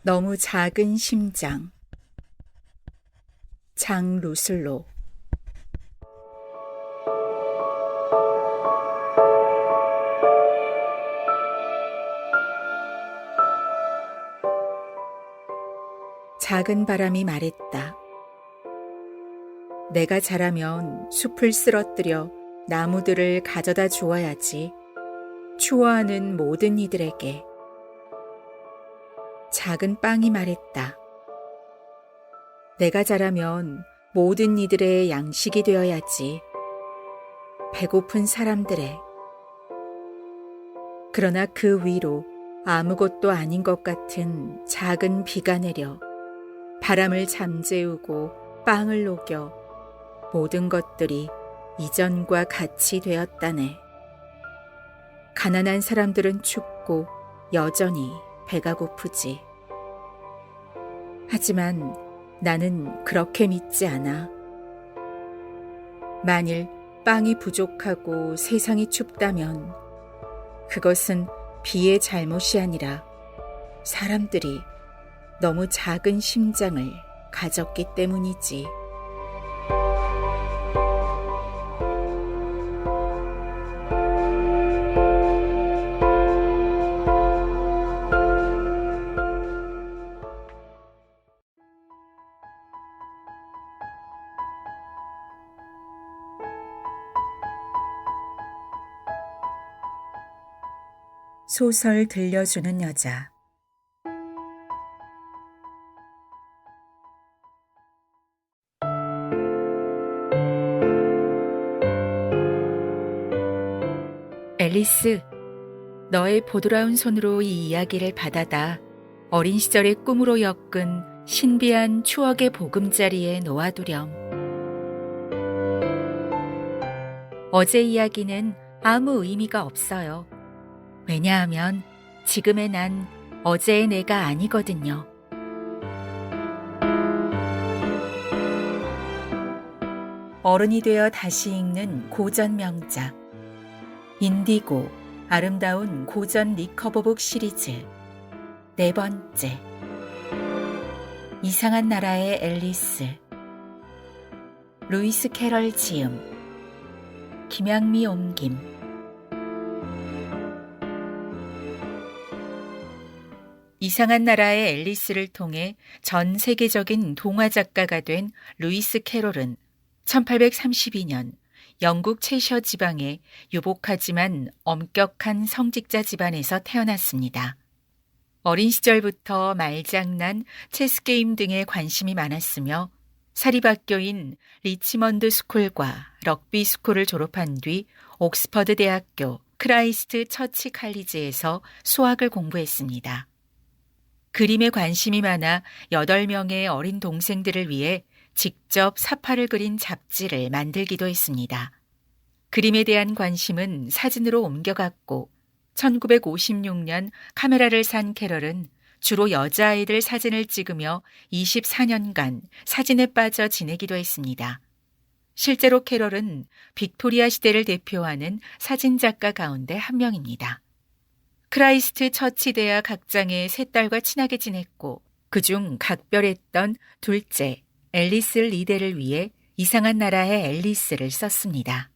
너무 작은 심장. 장 루슬로. 작은 바람이 말했다. 내가 자라면 숲을 쓰러뜨려 나무들을 가져다 주어야지. 추워하는 모든 이들에게. 작은 빵이 말했다. 내가 자라면 모든 이들의 양식이 되어야지. 배고픈 사람들의. 그러나 그 위로 아무것도 아닌 것 같은 작은 비가 내려 바람을 잠재우고 빵을 녹여 모든 것들이 이전과 같이 되었다네. 가난한 사람들은 춥고 여전히 배가 고프지. 하지만 나는 그렇게 믿지 않아. 만일 빵이 부족하고 세상이 춥다면 그것은 비의 잘못이 아니라 사람들이 너무 작은 심장을 가졌기 때문이지. 소설 들려주는 여자. 앨리스, 너의 보드라운 손으로 이 이야기를 받아다 어린 시절의 꿈으로 엮은 신비한 추억의 보금자리에 놓아두렴. 어제 이야기는 아무 의미가 없어요. 왜냐하면 지금의 난 어제의 내가 아니거든요. 어른이 되어 다시 읽는 고전 명작. 인디고, 아름다운 고전 리커버북 시리즈. 4번째. 이상한 나라의 앨리스. 루이스 캐럴 지음. 김양미 옮김. 이상한 나라의 앨리스를 통해 전 세계적인 동화 작가가 된 루이스 캐롤은 1832년 영국 채셔 지방의 유복하지만 엄격한 성직자 집안에서 태어났습니다. 어린 시절부터 말장난, 체스게임 등에 관심이 많았으며 사립학교인 리치먼드 스쿨과 럭비 스쿨을 졸업한 뒤 옥스퍼드 대학교 크라이스트 처치 칼리지에서 수학을 공부했습니다. 그림에 관심이 많아 8명의 어린 동생들을 위해 직접 사파를 그린 잡지를 만들기도 했습니다. 그림에 대한 관심은 사진으로 옮겨갔고 1956년 카메라를 산 캐럴은 주로 여자아이들 사진을 찍으며 24년간 사진에 빠져 지내기도 했습니다. 실제로 캐럴은 빅토리아 시대를 대표하는 사진작가 가운데 한 명입니다. 크라이스트 처치 대학 학장의 3딸과 친하게 지냈고 그중 각별했던 둘째 앨리스 리데를 위해 이상한 나라의 앨리스를 썼습니다.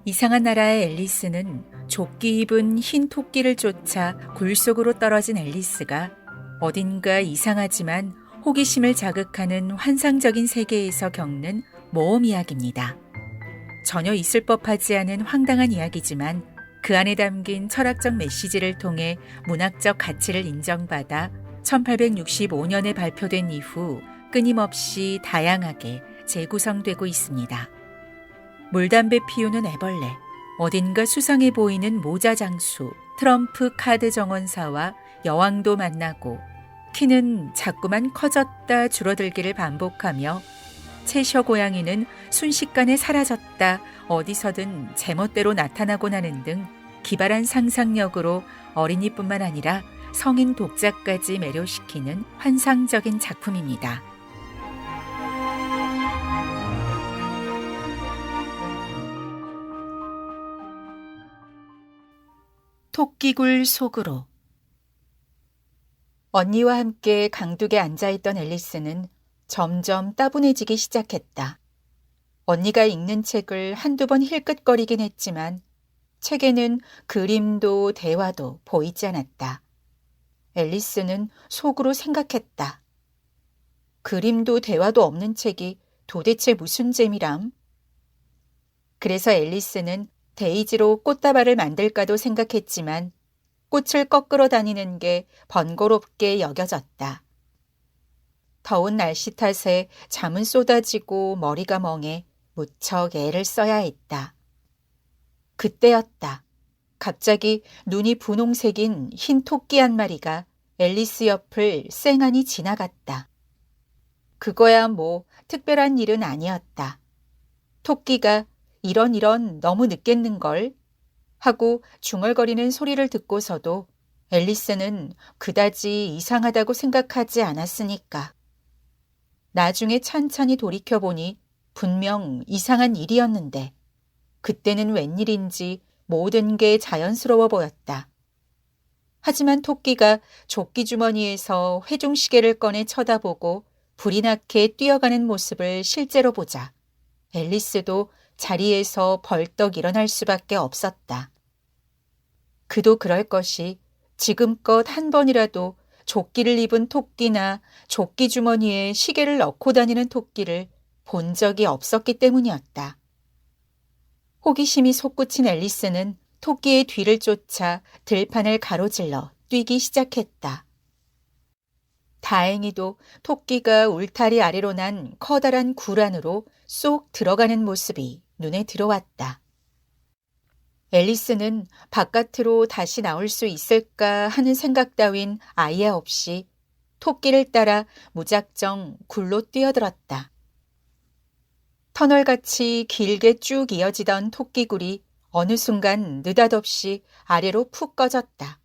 이상한 나라의 앨리스는 조끼 입은 흰 토끼를 쫓아 굴 속으로 떨어진 앨리스가 어딘가 이상하지만 호기심을 자극하는 환상적인 세계에서 겪는 모험 이야기입니다. 전혀 있을 법하지 않은 황당한 이야기지만 그 안에 담긴 철학적 메시지를 통해 문학적 가치를 인정받아 1865년에 발표된 이후 끊임없이 다양하게 재구성되고 있습니다. 물담배 피우는 애벌레, 어딘가 수상해 보이는 모자 장수, 트럼프 카드 정원사와 여왕도 만나고 키는 자꾸만 커졌다 줄어들기를 반복하며 채셔 고양이는 순식간에 사라졌다 어디서든 제멋대로 나타나곤 하는 등 기발한 상상력으로 어린이뿐만 아니라 성인 독자까지 매료시키는 환상적인 작품입니다. 토끼굴 속으로. 언니와 함께 강둑에 앉아있던 앨리스는 점점 따분해지기 시작했다. 언니가 읽는 책을 한두 번 힐끗거리긴 했지만 책에는 그림도 대화도 보이지 않았다. 앨리스는 속으로 생각했다. 그림도 대화도 없는 책이 도대체 무슨 재미람? 그래서 앨리스는 데이지로 꽃다발을 만들까도 생각했지만 꽃을 꺾으러 다니는 게 번거롭게 여겨졌다. 더운 날씨 탓에 잠은 쏟아지고 머리가 멍해 무척 애를 써야 했다. 그때였다. 갑자기 눈이 분홍색인 흰 토끼 한 마리가 앨리스 옆을 쌩하니 지나갔다. 그거야 뭐 특별한 일은 아니었다. 토끼가 이런 너무 늦겠는걸 하고 중얼거리는 소리를 듣고서도 앨리스는 그다지 이상하다고 생각하지 않았으니까. 나중에 찬찬히 돌이켜보니 분명 이상한 일이었는데 그때는 웬일인지 모든 게 자연스러워 보였다. 하지만 토끼가 조끼 주머니에서 회중시계를 꺼내 쳐다보고 불이 나게 뛰어가는 모습을 실제로 보자 앨리스도 자리에서 벌떡 일어날 수밖에 없었다. 그도 그럴 것이 지금껏 한 번이라도 조끼를 입은 토끼나 조끼 주머니에 시계를 넣고 다니는 토끼를 본 적이 없었기 때문이었다. 호기심이 솟구친 앨리스는 토끼의 뒤를 쫓아 들판을 가로질러 뛰기 시작했다. 다행히도 토끼가 울타리 아래로 난 커다란 굴 안으로 쏙 들어가는 모습이 눈에 들어왔다. 앨리스는 바깥으로 다시 나올 수 있을까 하는 생각 따윈 아예 없이 토끼를 따라 무작정 굴로 뛰어들었다. 터널같이 길게 쭉 이어지던 토끼굴이 어느 순간 느닷없이 아래로 푹 꺼졌다.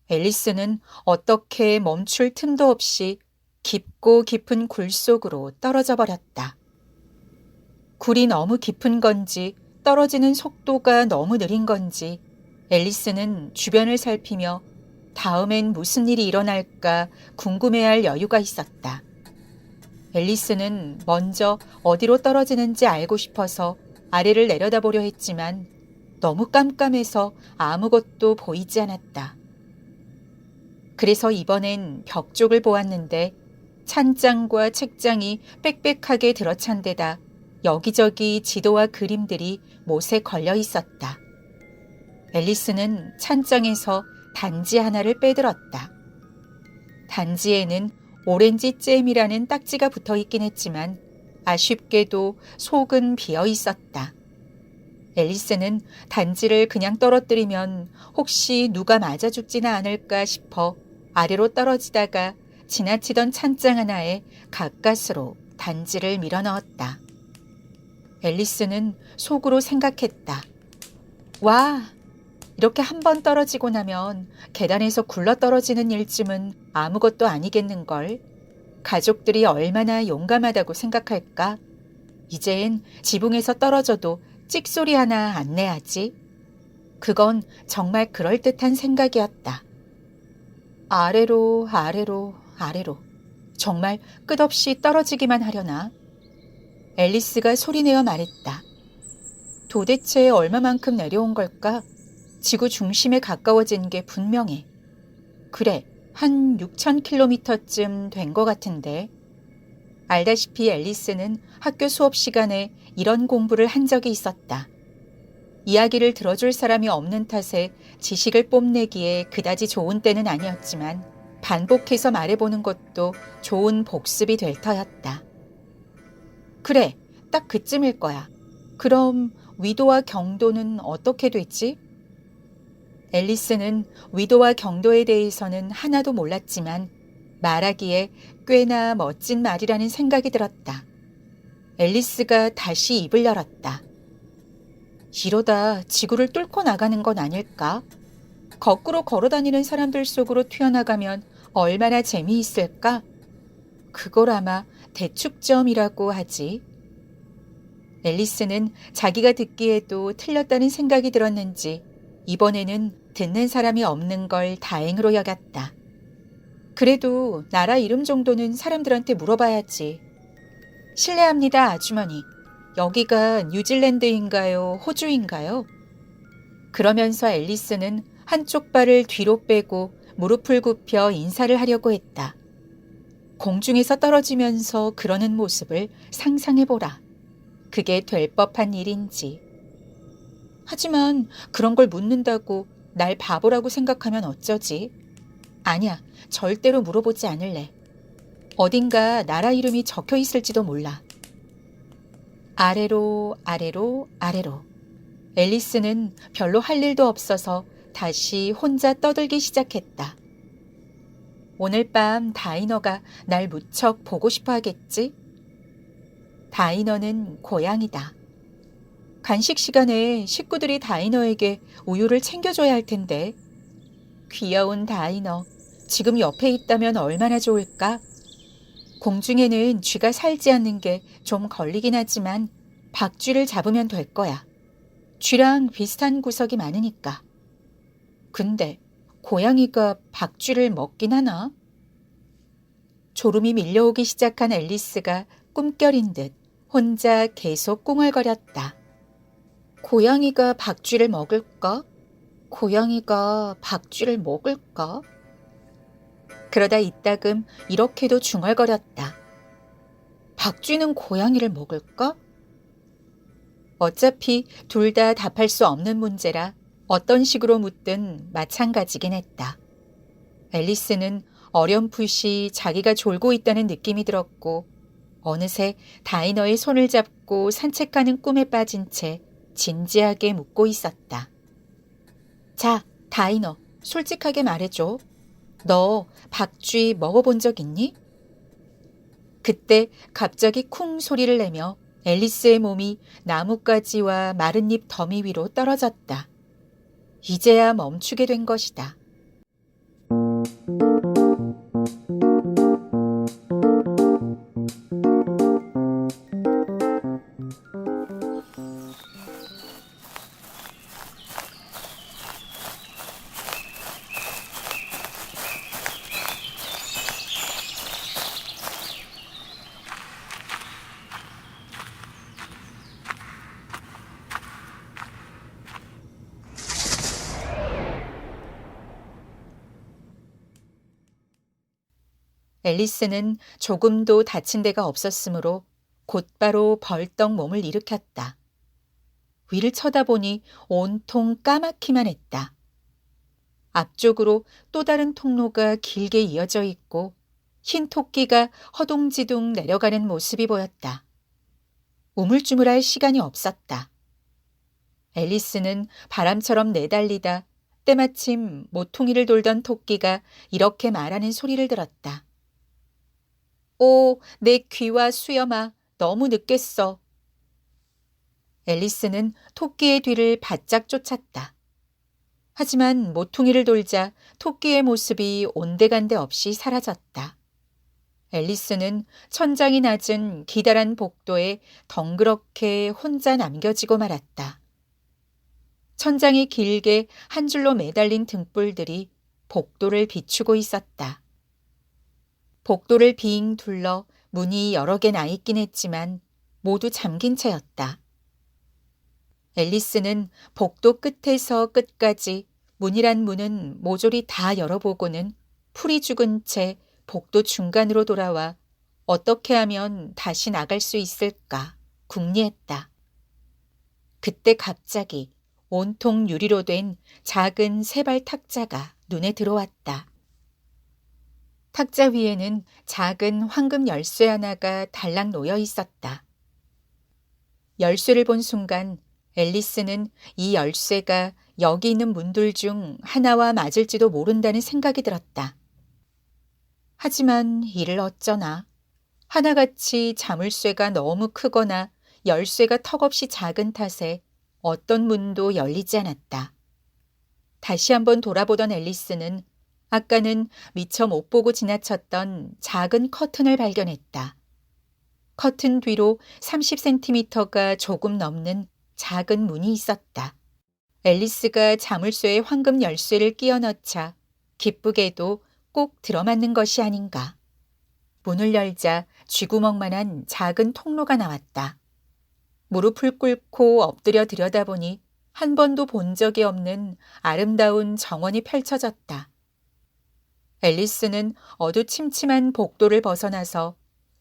앨리스는 어떻게 멈출 틈도 없이 깊고 깊은 굴 속으로 떨어져 버렸다. 굴이 너무 깊은 건지 떨어지는 속도가 너무 느린 건지 앨리스는 주변을 살피며 다음엔 무슨 일이 일어날까 궁금해할 여유가 있었다. 앨리스는 먼저 어디로 떨어지는지 알고 싶어서 아래를 내려다보려 했지만 너무 깜깜해서 아무것도 보이지 않았다. 그래서 이번엔 벽 쪽을 보았는데 찬장과 책장이 빽빽하게 들어찬 데다 여기저기 지도와 그림들이 못에 걸려 있었다. 앨리스는 찬장에서 단지 하나를 빼들었다. 단지에는 오렌지 잼이라는 딱지가 붙어 있긴 했지만 아쉽게도 속은 비어 있었다. 앨리스는 단지를 그냥 떨어뜨리면 혹시 누가 맞아 죽지는 않을까 싶어 아래로 떨어지다가 지나치던 찬장 하나에 가까스로 단지를 밀어 넣었다. 앨리스는 속으로 생각했다. 와, 이렇게 한 번 떨어지고 나면 계단에서 굴러 떨어지는 일쯤은 아무것도 아니겠는걸. 가족들이 얼마나 용감하다고 생각할까? 이젠 지붕에서 떨어져도 찍소리 하나 안 내야지. 그건 정말 그럴듯한 생각이었다. 아래로 아래로 아래로 정말 끝없이 떨어지기만 하려나? 앨리스가 소리내어 말했다. 도대체 얼마만큼 내려온 걸까? 지구 중심에 가까워진 게 분명해. 그래, 한 6,000km쯤 된 것 같은데. 알다시피 앨리스는 학교 수업 시간에 이런 공부를 한 적이 있었다. 이야기를 들어줄 사람이 없는 탓에 지식을 뽐내기에 그다지 좋은 때는 아니었지만 반복해서 말해보는 것도 좋은 복습이 될 터였다. 그래, 딱 그쯤일 거야. 그럼 위도와 경도는 어떻게 되지? 앨리스는 위도와 경도에 대해서는 하나도 몰랐지만 말하기에 꽤나 멋진 말이라는 생각이 들었다. 앨리스가 다시 입을 열었다. 이러다 지구를 뚫고 나가는 건 아닐까? 거꾸로 걸어다니는 사람들 속으로 튀어나가면 얼마나 재미있을까? 그걸 아마 대축점이라고 하지. 앨리스는 자기가 듣기에도 틀렸다는 생각이 들었는지 이번에는 듣는 사람이 없는 걸 다행으로 여겼다. 그래도 나라 이름 정도는 사람들한테 물어봐야지. 실례합니다, 아주머니. 여기가 뉴질랜드인가요, 호주인가요? 그러면서 앨리스는 한쪽 발을 뒤로 빼고 무릎을 굽혀 인사를 하려고 했다. 공중에서 떨어지면서 그러는 모습을 상상해보라. 그게 될 법한 일인지. 하지만 그런 걸 묻는다고 날 바보라고 생각하면 어쩌지? 아니야, 절대로 물어보지 않을래. 어딘가 나라 이름이 적혀 있을지도 몰라. 아래로, 아래로, 아래로. 앨리스는 별로 할 일도 없어서 다시 혼자 떠들기 시작했다. 오늘 밤 다이너가 날 무척 보고 싶어 하겠지? 다이너는 고양이다. 간식 시간에 식구들이 다이너에게 우유를 챙겨줘야 할 텐데. 귀여운 다이너, 지금 옆에 있다면 얼마나 좋을까? 공중에는 쥐가 살지 않는 게 좀 걸리긴 하지만 박쥐를 잡으면 될 거야. 쥐랑 비슷한 구석이 많으니까. 근데 고양이가 박쥐를 먹긴 하나? 졸음이 밀려오기 시작한 앨리스가 꿈결인 듯 혼자 계속 꿍얼거렸다. 고양이가 박쥐를 먹을까? 고양이가 박쥐를 먹을까? 그러다 이따금 이렇게도 중얼거렸다. 박쥐는 고양이를 먹을까? 어차피 둘 다 답할 수 없는 문제라 어떤 식으로 묻든 마찬가지긴 했다. 앨리스는 어렴풋이 자기가 졸고 있다는 느낌이 들었고 어느새 다이너의 손을 잡고 산책하는 꿈에 빠진 채 진지하게 묻고 있었다. 자, 다이너, 솔직하게 말해줘. 너 박쥐 먹어본 적 있니? 그때 갑자기 쿵 소리를 내며 앨리스의 몸이 나뭇가지와 마른 잎 더미 위로 떨어졌다. 이제야 멈추게 된 것이다. 앨리스는 조금도 다친 데가 없었으므로 곧바로 벌떡 몸을 일으켰다. 위를 쳐다보니 온통 까맣기만 했다. 앞쪽으로 또 다른 통로가 길게 이어져 있고 흰 토끼가 허둥지둥 내려가는 모습이 보였다. 우물쭈물할 시간이 없었다. 앨리스는 바람처럼 내달리다 때마침 모퉁이를 돌던 토끼가 이렇게 말하는 소리를 들었다. 오, 내 귀와 수염아, 너무 늦겠어. 앨리스는 토끼의 뒤를 바짝 쫓았다. 하지만 모퉁이를 돌자 토끼의 모습이 온데간데 없이 사라졌다. 앨리스는 천장이 낮은 기다란 복도에 덩그렇게 혼자 남겨지고 말았다. 천장이 길게 한 줄로 매달린 등불들이 복도를 비추고 있었다. 복도를 빙 둘러 문이 여러 개 나 있긴 했지만 모두 잠긴 채였다. 앨리스는 복도 끝에서 끝까지 문이란 문은 모조리 다 열어보고는 풀이 죽은 채 복도 중간으로 돌아와 어떻게 하면 다시 나갈 수 있을까 궁리했다. 그때 갑자기 온통 유리로 된 작은 세발 탁자가 눈에 들어왔다. 탁자 위에는 작은 황금 열쇠 하나가 달랑 놓여 있었다. 열쇠를 본 순간 앨리스는 이 열쇠가 여기 있는 문들 중 하나와 맞을지도 모른다는 생각이 들었다. 하지만 이를 어쩌나. 하나같이 자물쇠가 너무 크거나 열쇠가 턱없이 작은 탓에 어떤 문도 열리지 않았다. 다시 한번 돌아보던 앨리스는 아까는 미처 못 보고 지나쳤던 작은 커튼을 발견했다. 커튼 뒤로 30cm가 조금 넘는 작은 문이 있었다. 앨리스가 자물쇠에 황금 열쇠를 끼워 넣자 기쁘게도 꼭 들어맞는 것이 아닌가. 문을 열자 쥐구멍만한 작은 통로가 나왔다. 무릎을 꿇고 엎드려 들여다보니 한 번도 본 적이 없는 아름다운 정원이 펼쳐졌다. 앨리스는 어두침침한 복도를 벗어나서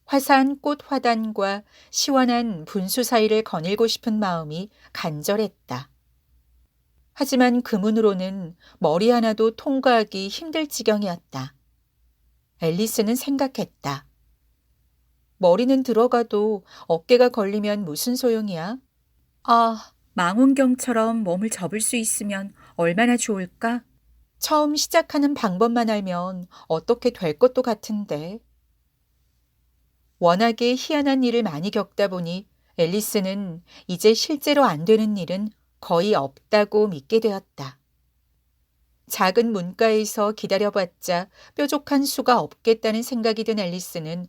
화사한 꽃 화단과 시원한 분수 사이를 거닐고 싶은 마음이 간절했다. 하지만 그 문으로는 머리 하나도 통과하기 힘들 지경이었다. 앨리스는 생각했다. 머리는 들어가도 어깨가 걸리면 무슨 소용이야? 아, 망원경처럼 몸을 접을 수 있으면 얼마나 좋을까? 처음 시작하는 방법만 알면 어떻게 될 것도 같은데. 워낙에 희한한 일을 많이 겪다 보니 앨리스는 이제 실제로 안 되는 일은 거의 없다고 믿게 되었다. 작은 문가에서 기다려봤자 뾰족한 수가 없겠다는 생각이 든 앨리스는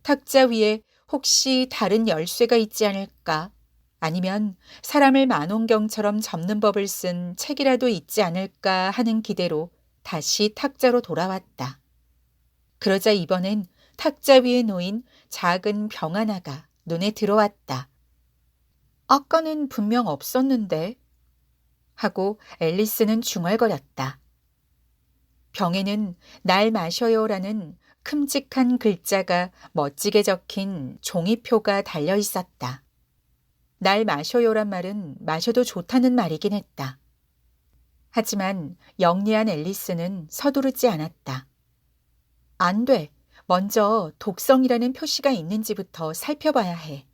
탁자 위에 혹시 다른 열쇠가 있지 않을까? 아니면 사람을 만원경처럼 접는 법을 쓴 책이라도 있지 않을까 하는 기대로 다시 탁자로 돌아왔다. 그러자 이번엔 탁자 위에 놓인 작은 병 하나가 눈에 들어왔다. 아까는 분명 없었는데 하고 앨리스는 중얼거렸다. 병에는 날 마셔요라는 큼직한 글자가 멋지게 적힌 종이표가 달려 있었다. 날 마셔요란 말은 마셔도 좋다는 말이긴 했다. 하지만 영리한 앨리스는 서두르지 않았다. 안 돼. 먼저 독성이라는 표시가 있는지부터 살펴봐야 해.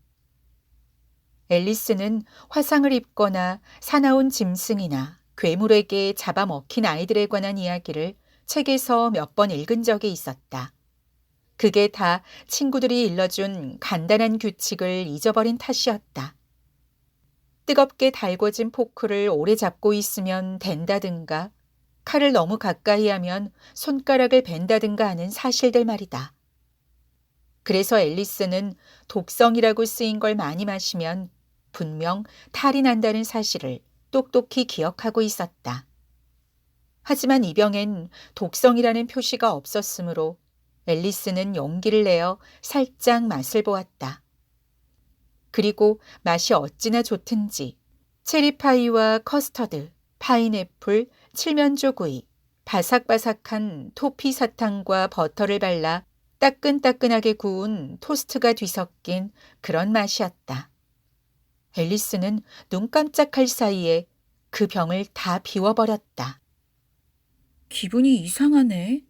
앨리스는 화상을 입거나 사나운 짐승이나 괴물에게 잡아먹힌 아이들에 관한 이야기를 책에서 몇 번 읽은 적이 있었다. 그게 다 친구들이 일러준 간단한 규칙을 잊어버린 탓이었다. 뜨겁게 달궈진 포크를 오래 잡고 있으면 된다든가, 칼을 너무 가까이 하면 손가락을 벤다든가 하는 사실들 말이다. 그래서 앨리스는 독성이라고 쓰인 걸 많이 마시면 분명 탈이 난다는 사실을 똑똑히 기억하고 있었다. 하지만 이 병엔 독성이라는 표시가 없었으므로 앨리스는 용기를 내어 살짝 맛을 보았다. 그리고 맛이 어찌나 좋든지 체리파이와 커스터드, 파인애플, 칠면조구이, 바삭바삭한 토피 사탕과 버터를 발라 따끈따끈하게 구운 토스트가 뒤섞인 그런 맛이었다. 앨리스는 눈 깜짝할 사이에 그 병을 다 비워버렸다. 기분이 이상하네.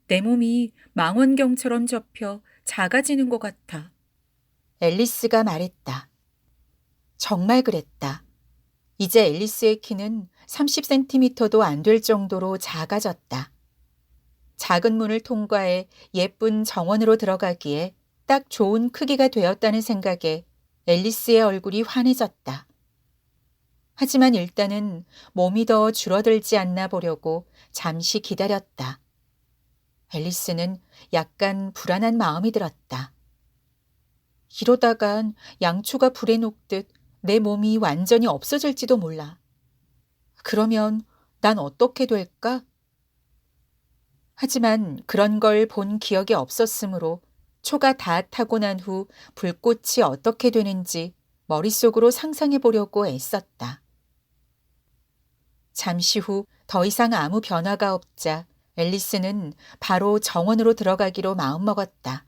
내 몸이 망원경처럼 접혀 작아지는 것 같아. 앨리스가 말했다. 정말 그랬다. 이제 앨리스의 키는 30cm도 안 될 정도로 작아졌다. 작은 문을 통과해 예쁜 정원으로 들어가기에 딱 좋은 크기가 되었다는 생각에 앨리스의 얼굴이 환해졌다. 하지만 일단은 몸이 더 줄어들지 않나 보려고 잠시 기다렸다. 앨리스는 약간 불안한 마음이 들었다. 이러다간 양초가 불에 녹듯 내 몸이 완전히 없어질지도 몰라. 그러면 난 어떻게 될까? 하지만 그런 걸 본 기억이 없었으므로 초가 다 타고 난 후 불꽃이 어떻게 되는지 머릿속으로 상상해 보려고 애썼다. 잠시 후 더 이상 아무 변화가 없자 앨리스는 바로 정원으로 들어가기로 마음먹었다.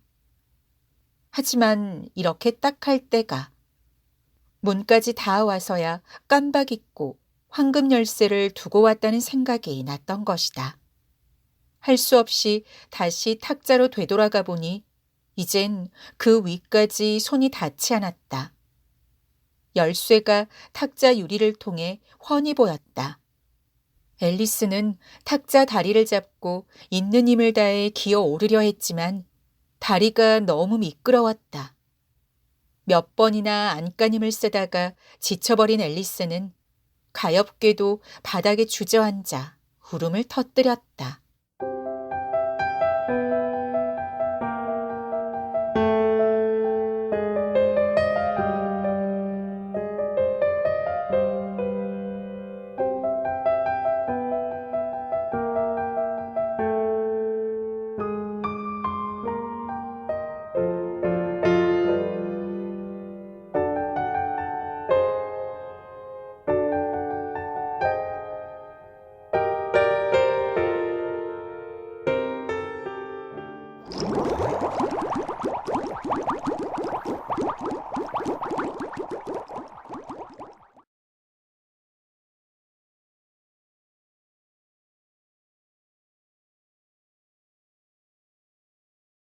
하지만 이렇게 딱 할 때가 문까지 닿아와서야 깜박 잊고 황금 열쇠를 두고 왔다는 생각이 났던 것이다. 할 수 없이 다시 탁자로 되돌아가 보니 이젠 그 위까지 손이 닿지 않았다. 열쇠가 탁자 유리를 통해 훤히 보였다. 앨리스는 탁자 다리를 잡고 있는 힘을 다해 기어 오르려 했지만 다리가 너무 미끄러웠다. 몇 번이나 안간힘을 쓰다가 지쳐버린 앨리스는 가엾게도 바닥에 주저앉아 울음을 터뜨렸다.